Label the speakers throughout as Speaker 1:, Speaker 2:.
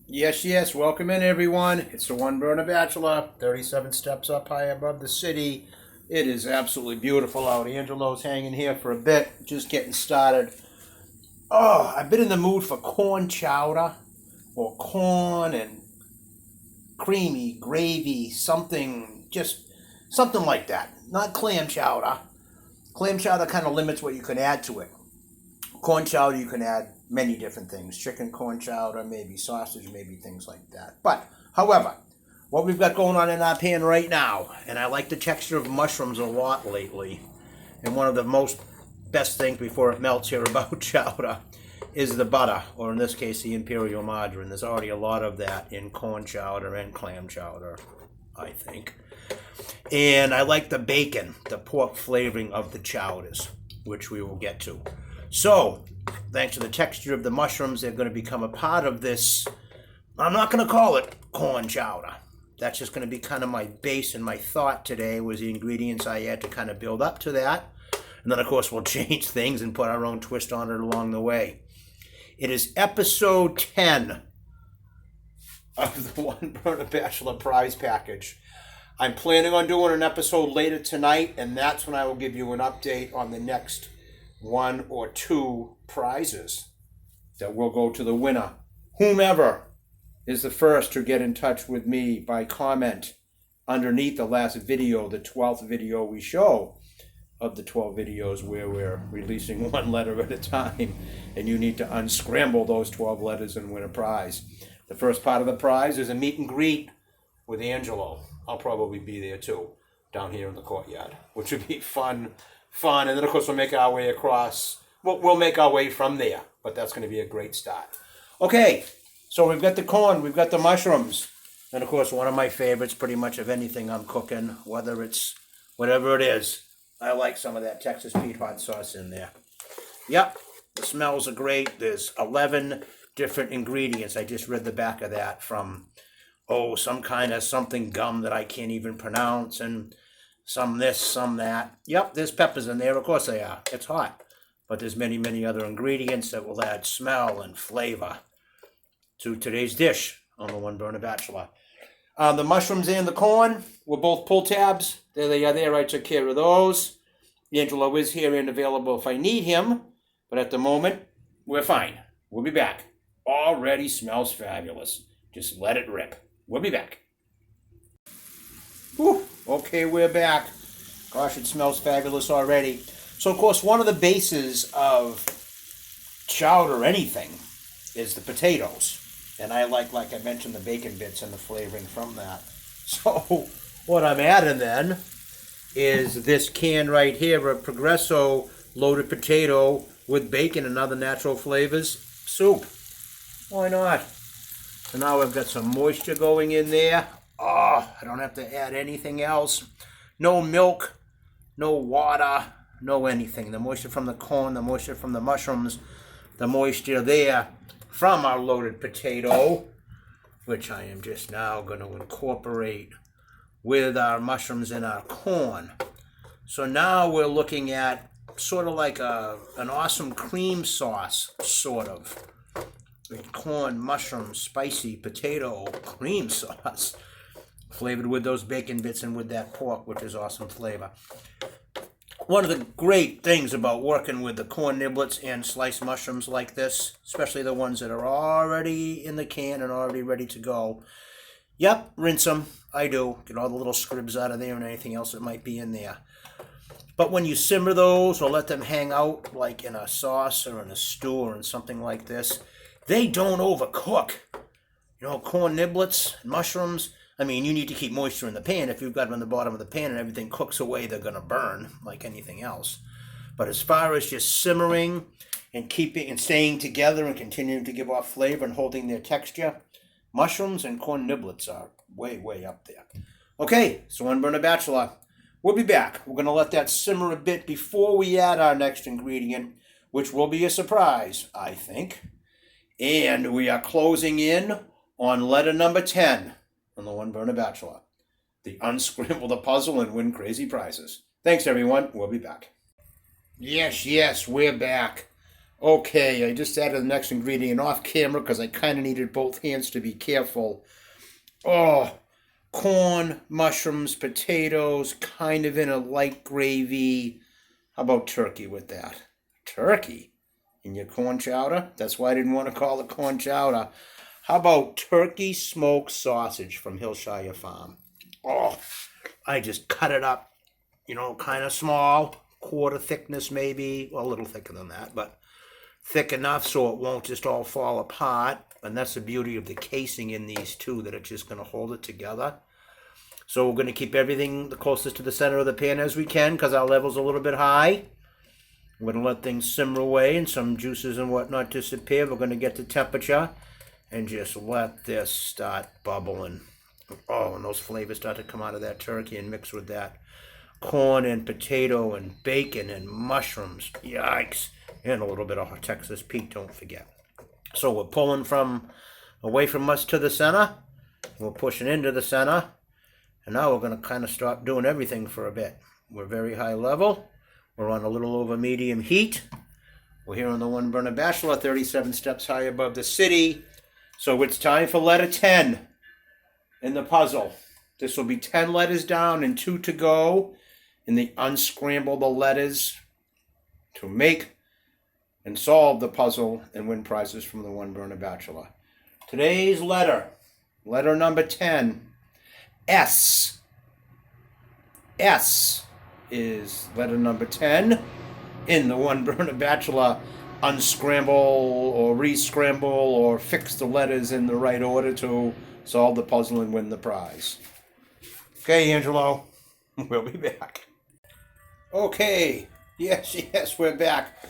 Speaker 1: Yes, yes, welcome in everyone. It's the one Burner Bachelor, 37 steps up high above the city. It is absolutely beautiful out. Angelo's hanging here for a bit, just getting started. Oh, I've been in the mood for corn chowder or corn and creamy gravy, something like that. Not clam chowder. Clam chowder kind of limits what you can add to it. Corn chowder, you can add many different things. Chicken corn chowder, maybe sausage, maybe things like that. But, however, what we've got going on in our pan right now, and I like the texture of mushrooms a lot lately, and one of the most best things before it melts here about chowder is the butter, or in this case, the imperial margarine. There's already a lot of that in corn chowder and clam chowder, I think. And I like the bacon, the pork flavoring of the chowders, which we will get to. So, thanks to the texture of the mushrooms, they're going to become a part of this. I'm not going to call it corn chowder. That's just going to be kind of my base, and my thought today was the ingredients I had to kind of build up to that. And then, of course, we'll change things and put our own twist on it along the way. It is episode 10 of the One Burner Bachelor prize package. I'm planning on doing an episode later tonight, and that's when I will give you an update on the next one or two prizes that will go to the winner. Whomever is the first to get in touch with me by comment underneath the last video, the 12th video we show of the 12 videos where we're releasing one letter at a time, and you need to unscramble those 12 letters and win a prize. The first part of the prize is a meet and greet with Angelo. I'll probably be there too, down here in the courtyard, which would be fun. And then, of course, we'll make our way across. We'll make our way from there, but that's going to be a great start. Okay, so we've got the corn, we've got the mushrooms, and, of course, one of my favorites pretty much of anything I'm cooking, whether it's whatever it is, I like some of that Texas Pete hot sauce in there. Yep, the smells are great. There's 11 different ingredients. I just read the back of that from, some kind of something gum that I can't even pronounce, and some this, some that. Yep, there's peppers in there. Of course they are. It's hot. But there's many, many other ingredients that will add smell and flavor to today's dish on the One Burner Bachelor. The mushrooms and the corn were both pull tabs. There they are there. I took care of those. Angelo is here and available if I need him. But at the moment, we're fine. We'll be back. Already smells fabulous. Just let it rip. We'll be back. Whew. Okay, we're back. Gosh, it smells fabulous already. So, of course, one of the bases of chowder or anything is the potatoes. And I like I mentioned, the bacon bits and the flavoring from that. So, what I'm adding then is this can right here of Progresso loaded potato with bacon and other natural flavors soup. Why not? So now I've got some moisture going in there. Oh, I don't have to add anything else. No milk, no water, no anything. The moisture from the corn, the moisture from the mushrooms, the moisture there from our loaded potato, which I am just now going to incorporate with our mushrooms and our corn. So now we're looking at sort of like an awesome cream sauce, sort of. Corn, mushroom, spicy potato cream sauce, flavored with those bacon bits and with that pork, which is awesome flavor. One of the great things about working with the corn niblets and sliced mushrooms like this, especially the ones that are already in the can and already ready to go. Yep, rinse them. I do. Get all the little scribs out of there and anything else that might be in there. But when you simmer those or let them hang out like in a sauce or in a stew or in something like this, they don't overcook. Corn niblets, mushrooms, I mean, you need to keep moisture in the pan. If you've got them in the bottom of the pan and everything cooks away, they're going to burn like anything else. But as far as just simmering and keeping and staying together and continuing to give off flavor and holding their texture, mushrooms and corn niblets are way, way up there. Okay, so One Burner Bachelor. We'll be back. We're going to let that simmer a bit before we add our next ingredient, which will be a surprise, I think. And we are closing in on letter number 10 on the One Burner Bachelor. The unscramble the puzzle and win crazy prizes. Thanks, everyone. We'll be back. Yes, we're back. Okay, I just added the next ingredient off camera because I kind of needed both hands to be careful. Oh, corn, mushrooms, potatoes, kind of in a light gravy. How about turkey with that? Turkey in your corn chowder? That's why I didn't want to call it corn chowder. How about turkey smoked sausage from Hillshire Farm? Oh, I just cut it up, kind of small, quarter thickness maybe, well, a little thicker than that, but thick enough so it won't just all fall apart. And that's the beauty of the casing in these two, that it's just going to hold it together. So we're going to keep everything the closest to the center of the pan as we can because our level's a little bit high. We're going to let things simmer away and some juices and whatnot disappear. We're going to get the temperature and just let this start bubbling. Oh, and those flavors start to come out of that turkey and mix with that corn and potato and bacon and mushrooms. Yikes. And a little bit of Texas Pete, don't forget. So we're pulling from away from us to the center. We're pushing into the center. And now we're going to kind of stop doing everything for a bit. We're very high level. We're on a little over medium heat. We're here on the One Burner Bachelor, 37 steps high above the city. So it's time for letter 10 in the puzzle. This will be 10 letters down and 2 to go in the unscramble the letters to make and solve the puzzle and win prizes from the One Burner Bachelor. Today's letter number 10, S. S is letter number 10 in the One Burner Bachelor unscramble or re-scramble or fix the letters in the right order to solve the puzzle and win the prize. Okay, Angelo, we'll be back. Okay, yes, we're back.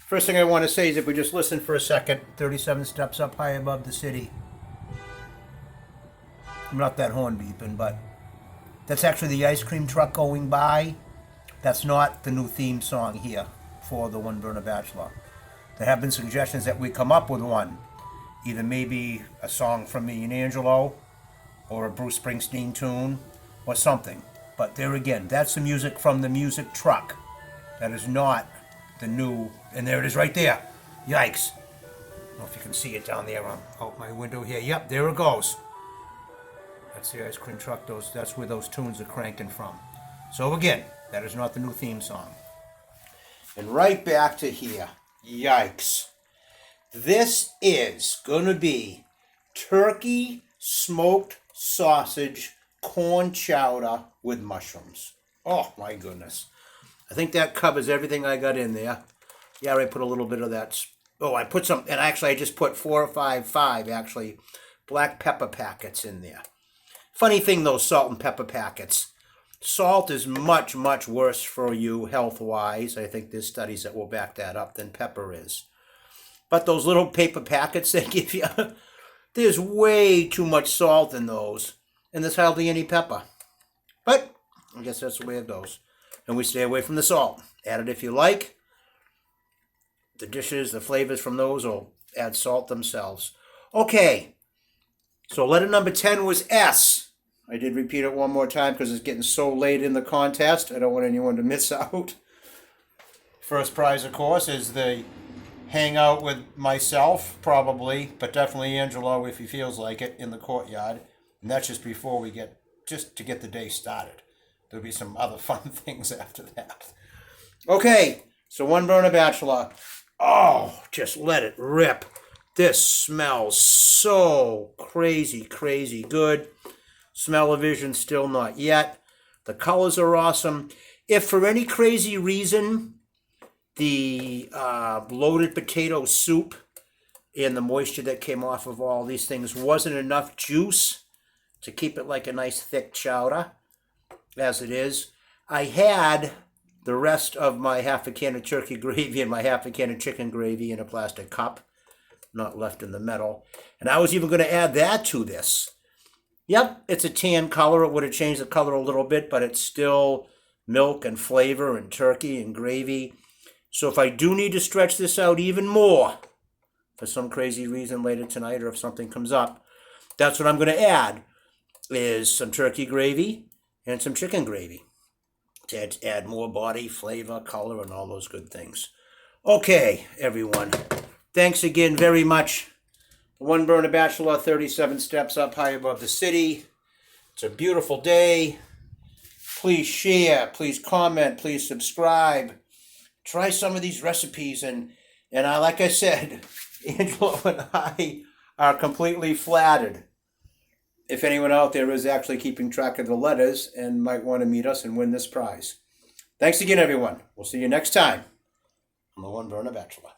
Speaker 1: First thing I want to say is if we just listen for a second, 37 steps up high above the city. I'm not that horn beeping, but that's actually the ice cream truck going by. That's not the new theme song here for the One Burner Bachelor. There have been suggestions that we come up with one. Either maybe a song from me and Angelo, or a Bruce Springsteen tune, or something. But there again, that's the music from the music truck. That is not the new, and there it is right there. Yikes. I don't know if you can see it down there out my window here. Yep, there it goes. That's the ice cream truck. That's where those tunes are cranking from. So again, that is not the new theme song. And right back to here. Yikes. This is going to be turkey smoked sausage corn chowder with mushrooms. Oh my goodness. I think that covers everything I got in there. Yeah, I put a little bit of that. Oh, I put some, and actually I just put 4 or 5 actually, black pepper packets in there. Funny thing, those salt and pepper packets. Salt is much, much worse for you health-wise. I think there's studies that will back that up than pepper is. But those little paper packets they give you, there's way too much salt in those. And there's hardly any pepper. But I guess that's the way it goes. And we stay away from the salt. Add it if you like. The dishes, the flavors from those will add salt themselves. Okay. So letter number 10 was S. I did repeat it one more time because it's getting so late in the contest. I don't want anyone to miss out. First prize, of course, is the hangout with myself, probably, but definitely Angelo if he feels like it, in the courtyard. And that's just before we just to get the day started. There'll be some other fun things after that. Okay, so One Burner Bachelor. Oh, just let it rip. This smells so crazy, crazy good. Smell-o-vision still not yet. The colors are awesome. If for any crazy reason the loaded potato soup and the moisture that came off of all these things wasn't enough juice to keep it like a nice thick chowder, as it is, I had the rest of my half a can of turkey gravy and my half a can of chicken gravy in a plastic cup, not left in the metal. And I was even going to add that to this. Yep, it's a tan color. It would have changed the color a little bit, but it's still milk and flavor and turkey and gravy. So if I do need to stretch this out even more for some crazy reason later tonight or if something comes up, that's what I'm going to add is some turkey gravy and some chicken gravy to add more body, flavor, color, and all those good things. Okay, everyone. Thanks again very much. One Burner Bachelor, 37 steps up high above the city. It's a beautiful day. Please share, please comment, please subscribe. Try some of these recipes, and like I said, Angela and I are completely flattered. If anyone out there is actually keeping track of the letters and might want to meet us and win this prize. Thanks again, everyone. We'll see you next time on the One Burner Bachelor.